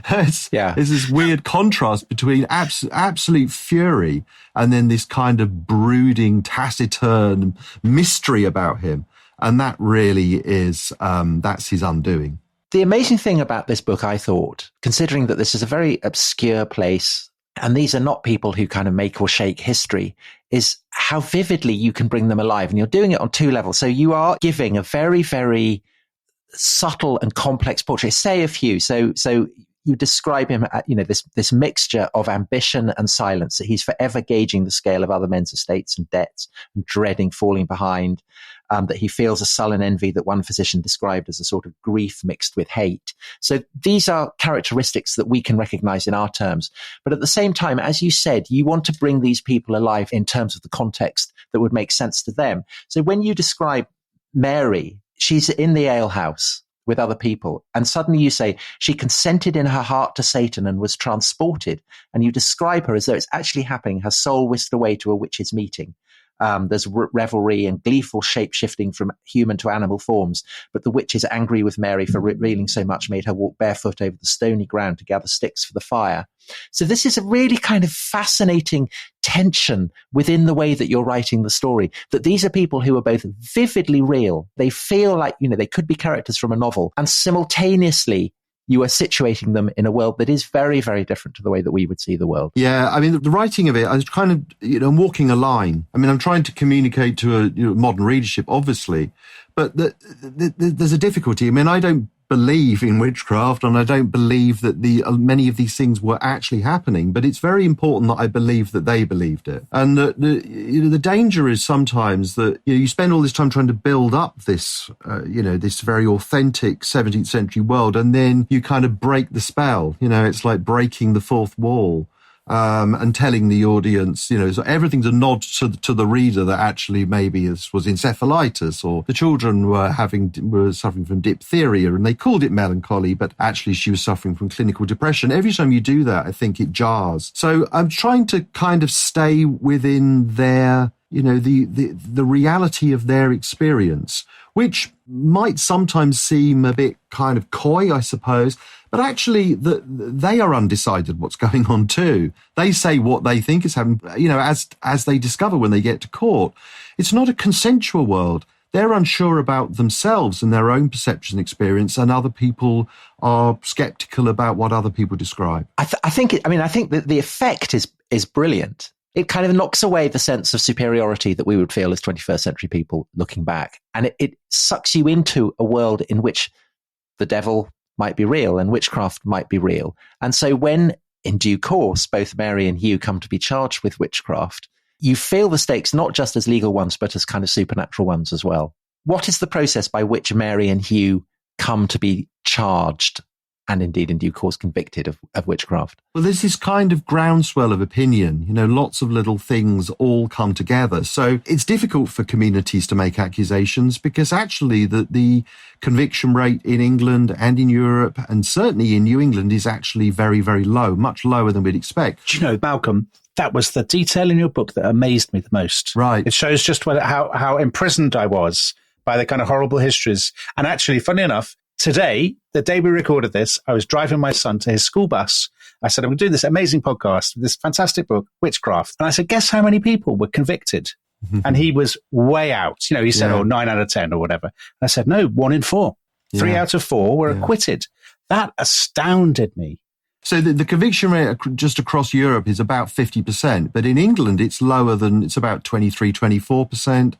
it's this weird contrast between absolute fury and then this kind of brooding, taciturn mystery about him. And that really is, that's his undoing. The amazing thing about this book, I thought, considering that this is a very obscure place, and these are not people who kind of make or shake history, is how vividly you can bring them alive. And you're doing it on two levels. So you are giving a very, very subtle and complex portrait, say of Hugh. So you describe him, you know, this mixture of ambition and silence, that he's forever gauging the scale of other men's estates and debts and dreading falling behind. that he feels a sullen envy that one physician described as a sort of grief mixed with hate. So these are characteristics that we can recognize in our terms. But at the same time, as you said, you want to bring these people alive in terms of the context that would make sense to them. So when you describe Mary, she's in the alehouse with other people, and suddenly you say she consented in her heart to Satan and was transported, and you describe her as though it's actually happening, her soul whisked away to a witch's meeting. There's revelry and gleeful shape-shifting from human to animal forms, but the witch is angry with Mary for revealing so much, made her walk barefoot over the stony ground to gather sticks for the fire. So this is a really kind of fascinating tension within the way that you're writing the story, that these are people who are both vividly real. They feel like, they could be characters from a novel, and simultaneously you are situating them in a world that is very, very different to the way that we would see the world. Yeah, I mean, the writing of it, I was kind of, I'm walking a line. I mean, I'm trying to communicate to a modern readership, obviously, but there's a difficulty. I mean, I don't believe in witchcraft, and I don't believe that many of these things were actually happening, but it's very important that I believe that they believed it. And the danger is sometimes that you spend all this time trying to build up this this very authentic 17th century world, and then you kind of break the spell. It's like breaking the fourth wall. And telling the audience, so everything's a nod to the reader that actually maybe this was encephalitis, or the children were suffering from diphtheria and they called it melancholy, but actually she was suffering from clinical depression. Every time you do that, I think it jars. So I'm trying to kind of stay within their, the reality of their experience, which might sometimes seem a bit kind of coy, I suppose. But actually, they are undecided what's going on too. They say what they think is happening, as they discover when they get to court. It's not a consensual world. They're unsure about themselves and their own perception and experience, and other people are skeptical about what other people describe. I think that the effect is brilliant. It kind of knocks away the sense of superiority that we would feel as 21st century people looking back. And it sucks you into a world in which the devil might be real and witchcraft might be real. And so when, in due course, both Mary and Hugh come to be charged with witchcraft, you feel the stakes not just as legal ones, but as kind of supernatural ones as well. What is the process by which Mary and Hugh come to be charged and indeed in due course convicted of witchcraft? Well, there's this kind of groundswell of opinion, lots of little things all come together. So it's difficult for communities to make accusations because actually the conviction rate in England and in Europe and certainly in New England is actually very, very low, much lower than we'd expect. Do you know, Malcolm, that was the detail in your book that amazed me the most. Right. It shows just how imprisoned I was by the kind of horrible histories. And actually, funny enough, today, the day we recorded this, I was driving my son to his school bus. I said, I'm doing this amazing podcast, this fantastic book, Witchcraft. And I said, guess how many people were convicted? And he was way out. He said, 9 out of 10 or whatever. And I said, no, 1 in 4. 3 out of 4 were acquitted. That astounded me. So the conviction rate just across Europe is about 50%, but in England it's lower it's about 23, 24%.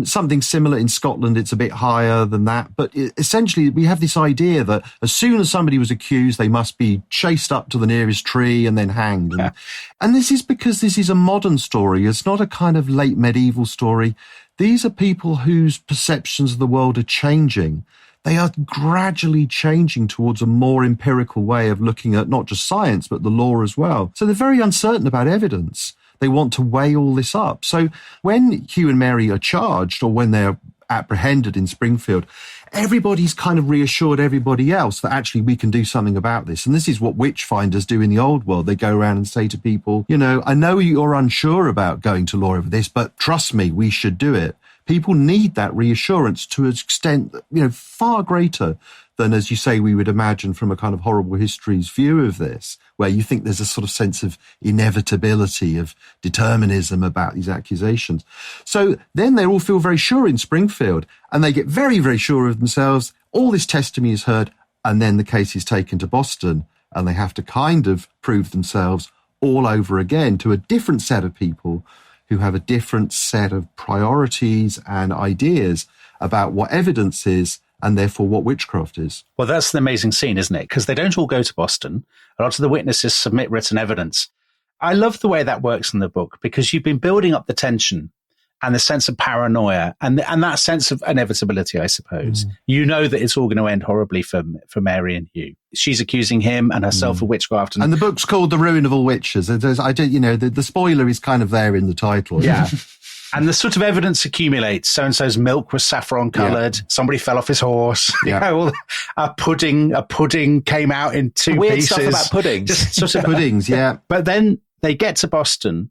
Something similar in Scotland, it's a bit higher than that. But essentially, we have this idea that as soon as somebody was accused, they must be chased up to the nearest tree and then hanged. Yeah. And this is because this is a modern story. It's not a kind of late medieval story. These are people whose perceptions of the world are changing. They are gradually changing towards a more empirical way of looking at not just science, but the law as well. So they're very uncertain about evidence. They want to weigh all this up. So when Hugh and Mary are charged, or when they're apprehended in Springfield, everybody's kind of reassured everybody else that actually we can do something about this. And this is what witch finders do in the old world. They go around and say to people, I know you're unsure about going to law over this, but trust me, we should do it. People need that reassurance to an extent, far greater than, as you say, we would imagine from a kind of horrible histories view of this, where you think there's a sort of sense of inevitability, of determinism about these accusations. So then they all feel very sure in Springfield, and they get very, very sure of themselves. All this testimony is heard, and then the case is taken to Boston, and they have to kind of prove themselves all over again to a different set of people who have a different set of priorities and ideas about what evidence is and therefore what witchcraft is. Well, that's an amazing scene, isn't it? Because they don't all go to Boston. A lot of the witnesses submit written evidence. I love the way that works in the book because you've been building up the tension and the sense of paranoia and that sense of inevitability, I suppose. You know that it's all going to end horribly for Mary and Hugh. She's accusing him and herself of witchcraft. And the book's called The Ruin of All Witches. The spoiler is kind of there in the title. Yeah. And the sort of evidence accumulates. So-and-so's milk was saffron coloured. Yeah. Somebody fell off his horse. Yeah. A pudding came out in two Weird pieces. Stuff about puddings. Just sort of puddings, yeah. But then they get to Boston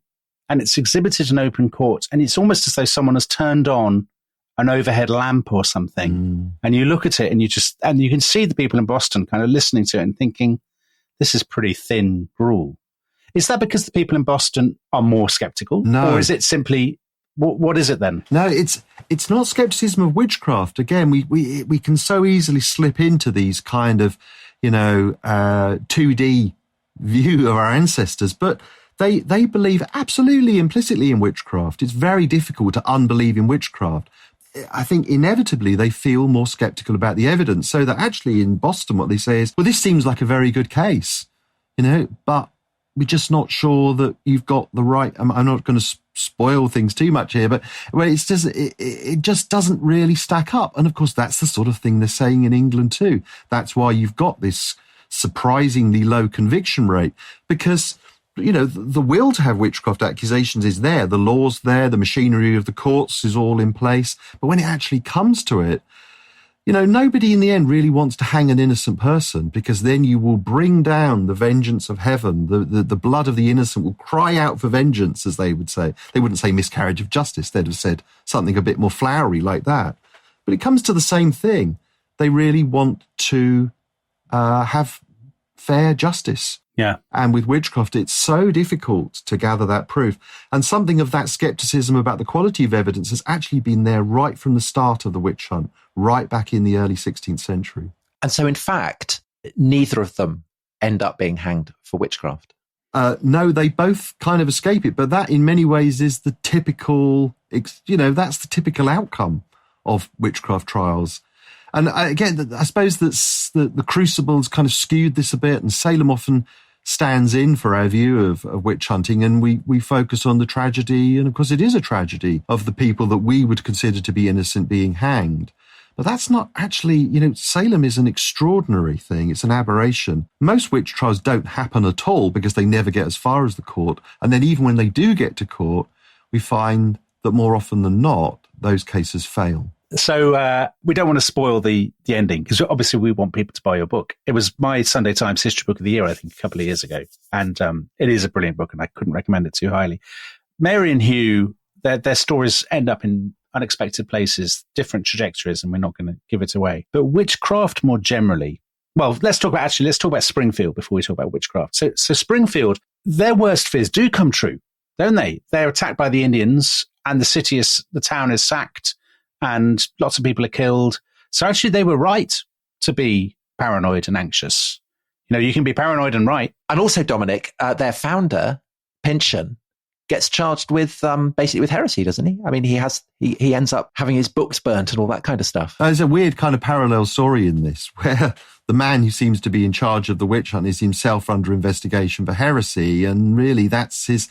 and it's exhibited in open court. And it's almost as though someone has turned on an overhead lamp or something. And you look at it and you can see the people in Boston kind of listening to it and thinking, this is pretty thin gruel. Is that because the people in Boston are more skeptical? No. Or is it simply... What is it then? No, it's not skepticism of witchcraft. Again, we can so easily slip into these kind of, 2D view of our ancestors, but they believe absolutely implicitly in witchcraft. It's very difficult to unbelieve in witchcraft. I think inevitably they feel more skeptical about the evidence, so that actually in Boston what they say is, well, this seems like a very good case, but we're just not sure that you've got the right... I'm not going to spoil things too much here, but it just doesn't really stack up. And of course, that's the sort of thing they're saying in England too. That's why you've got this surprisingly low conviction rate, because, the will to have witchcraft accusations is there. The law's there. The machinery of the courts is all in place. But when it actually comes to it, nobody in the end really wants to hang an innocent person, because then you will bring down the vengeance of heaven. The blood of the innocent will cry out for vengeance, as they would say. They wouldn't say miscarriage of justice. They'd have said something a bit more flowery like that. But it comes to the same thing. They really want to have fair justice. Yeah. And with witchcraft, it's so difficult to gather that proof. And something of that skepticism about the quality of evidence has actually been there right from the start of the witch hunt, right back in the early 16th century. And so, in fact, neither of them end up being hanged for witchcraft. No, they both kind of escape it. But that, in many ways, is the typical, that's the typical outcome of witchcraft trials. And again, I suppose that's the Crucible's kind of skewed this a bit, and Salem often stands in for our view of witch hunting, and we focus on the tragedy, and of course it is a tragedy, of the people that we would consider to be innocent being hanged. But that's not actually, Salem is an extraordinary thing. It's an aberration. Most witch trials don't happen at all because they never get as far as the court. And then even when they do get to court, we find that more often than not, those cases fail. So we don't want to spoil the ending, because obviously we want people to buy your book. It was my Sunday Times History Book of the Year, I think, a couple of years ago. And it is a brilliant book, and I couldn't recommend it too highly. Mary and Hugh, their stories end up in unexpected places, different trajectories, and we're not going to give it away. But witchcraft more generally, well, let's talk about Springfield before we talk about witchcraft. So Springfield, their worst fears do come true, don't they? They're attacked by the Indians, and the town is sacked, and lots of people are killed. So actually they were right to be paranoid and anxious. You can be paranoid and right. And also, Dominic, their founder, Pynchon, gets charged with basically with heresy, doesn't he? I mean, he ends up having his books burnt and all that kind of stuff. There's a weird kind of parallel story in this, where the man who seems to be in charge of the witch hunt is himself under investigation for heresy, and really that's his,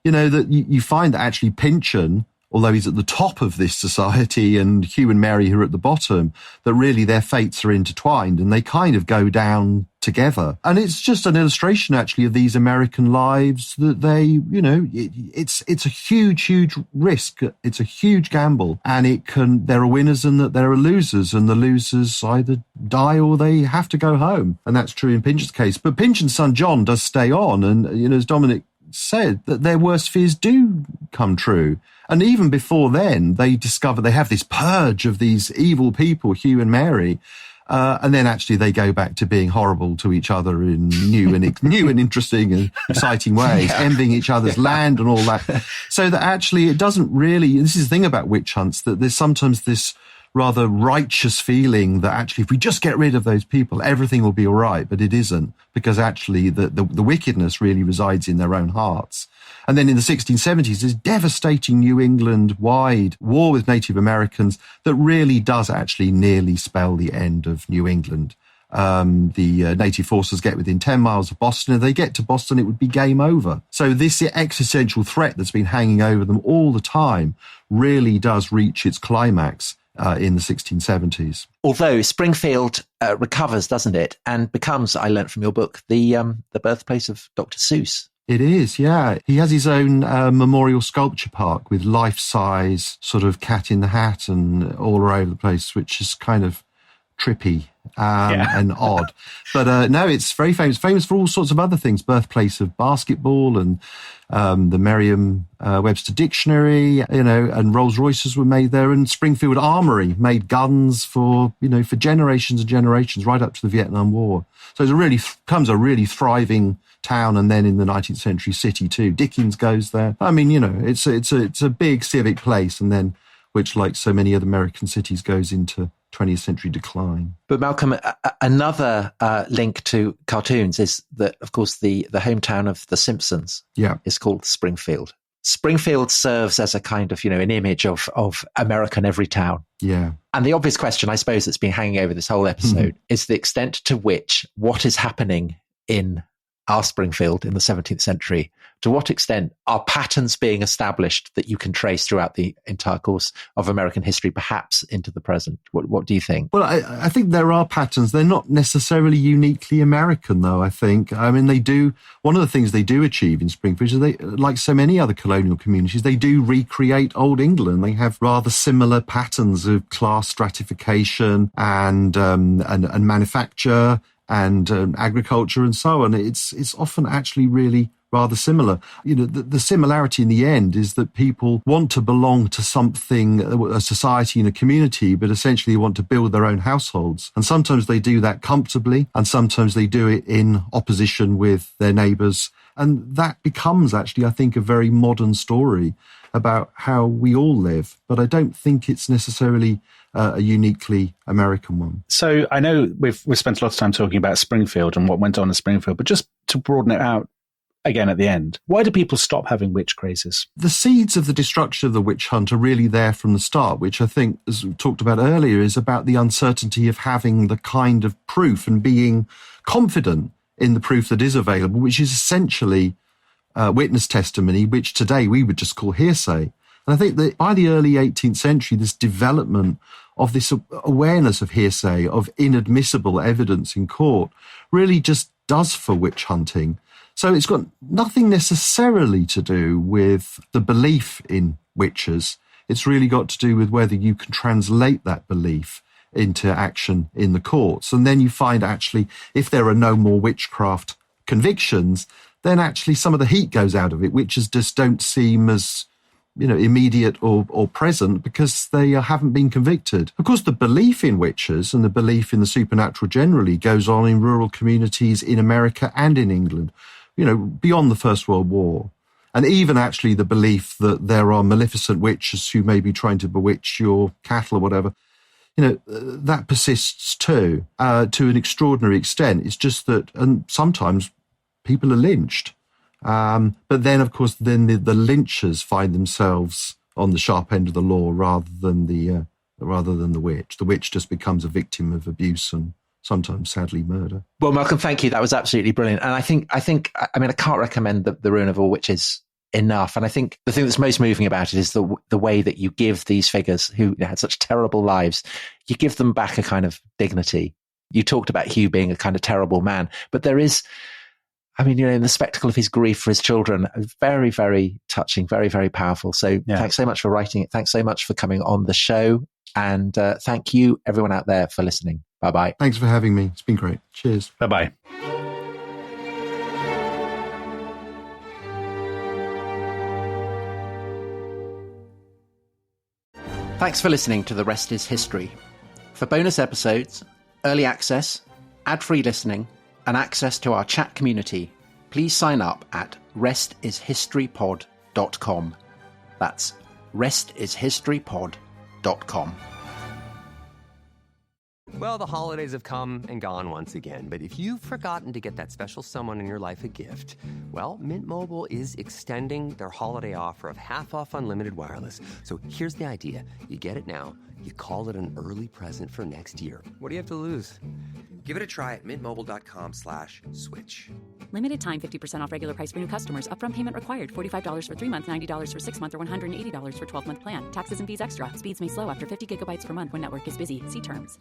that you find that actually Pynchon, although he's at the top of this society and Hugh and Mary who are at the bottom, that really their fates are intertwined and they kind of go down together. And it's just an illustration actually of these American lives that they, it's a huge, huge risk. It's a huge gamble, and there are winners and that there are losers, and the losers either die or they have to go home. And that's true in Pynchon's case. But Pynchon's son John does stay on, and, as Dominic said, that their worst fears do come true. And even before then, they discover they have this purge of these evil people, Hugh and Mary, and then actually they go back to being horrible to each other in new and interesting and exciting ways, envying each other's land and all that. So that actually it doesn't really, this is the thing about witch hunts, that there's sometimes this rather righteous feeling that actually if we just get rid of those people, everything will be all right. But it isn't, because actually the wickedness really resides in their own hearts. And then in the 1670s, this devastating New England-wide war with Native Americans that really does actually nearly spell the end of New England. the native forces get within 10 miles of Boston. If they get to Boston, it would be game over. So this existential threat that's been hanging over them all the time really does reach its climax in the 1670s. Although Springfield recovers, doesn't it, and becomes, I learnt from your book, the birthplace of Dr. Seuss. It is, yeah. He has his own memorial sculpture park with life-size sort of Cat in the Hat and all over the place, which is kind of trippy and odd. But no, it's very famous. Famous for all sorts of other things. Birthplace of basketball and the Merriam-Webster Dictionary, and Rolls-Royces were made there. And Springfield Armory made guns for generations and generations, right up to the Vietnam War. So it becomes a really thriving town, and then in the 19th century city too. Dickens goes there. I mean, it's a big civic place, and then which, like so many other American cities, goes into 20th century decline. But Malcolm, another link to cartoons is that, of course, the hometown of the Simpsons is called Springfield. Springfield serves as a kind of, an image of American every town. Yeah. And the obvious question, I suppose, that's been hanging over this whole episode is the extent to which what is happening in our Springfield in the 17th century, to what extent are patterns being established that you can trace throughout the entire course of American history, perhaps into the present? What do you think? Well, I think there are patterns. They're not necessarily uniquely American, though, I think. I mean, one of the things they do achieve in Springfield is they, like so many other colonial communities, they do recreate Old England. They have rather similar patterns of class stratification and manufacture and agriculture and so on. It's often actually really rather similar. The similarity in the end is that people want to belong to something, a society and a community, but essentially want to build their own households. And sometimes they do that comfortably, and sometimes they do it in opposition with their neighbours. And that becomes actually, I think, a very modern story about how we all live. But I don't think it's necessarily a uniquely American one. So I know we've spent a lot of time talking about Springfield and what went on in Springfield, but just to broaden it out again at the end, why do people stop having witch crazes? The seeds of the destruction of the witch hunt are really there from the start, which I think, as we talked about earlier, is about the uncertainty of having the kind of proof and being confident in the proof that is available, which is essentially witness testimony, which today we would just call hearsay. And I think that by the early 18th century, this development of this awareness of hearsay, of inadmissible evidence in court, really just does for witch hunting. So it's got nothing necessarily to do with the belief in witches. It's really got to do with whether you can translate that belief into action in the courts. And then you find actually, if there are no more witchcraft convictions, then actually some of the heat goes out of it. Witches just don't seem as immediate or present because they haven't been convicted. Of course, the belief in witches and the belief in the supernatural generally goes on in rural communities in America and in England, beyond the First World War. And even actually the belief that there are maleficent witches who may be trying to bewitch your cattle or whatever, that persists too, to an extraordinary extent. It's just that, and sometimes people are lynched. But then, of course, the lynchers find themselves on the sharp end of the law rather than the witch. The witch just becomes a victim of abuse and sometimes, sadly, murder. Well, Malcolm, thank you. That was absolutely brilliant. And I can't recommend the Ruin of All Witches enough. And I think the thing that's most moving about it is the way that you give these figures who had such terrible lives, you give them back a kind of dignity. You talked about Hugh being a kind of terrible man, but there is, in the spectacle of his grief for his children, very, very touching, very, very powerful. So Thanks so much for writing it. Thanks so much for coming on the show. And thank you, everyone out there, for listening. Bye-bye. Thanks for having me. It's been great. Cheers. Bye-bye. Thanks for listening to The Rest is History. For bonus episodes, early access, ad-free listening, and access to our chat community, please sign up at restishistorypod.com. That's restishistorypod.com. Well, the holidays have come and gone once again, but if you've forgotten to get that special someone in your life a gift, well, Mint Mobile is extending their holiday offer of half off unlimited wireless. So here's the idea. You get it now. You call it an early present for next year. What do you have to lose? Give it a try at mintmobile.com/switch. Limited time 50% off regular price for new customers. Upfront payment required. $45 for 3 months, $90 for 6 months, or $180 for 12-month plan. Taxes and fees extra. Speeds may slow after 50 gigabytes per month when network is busy. See terms.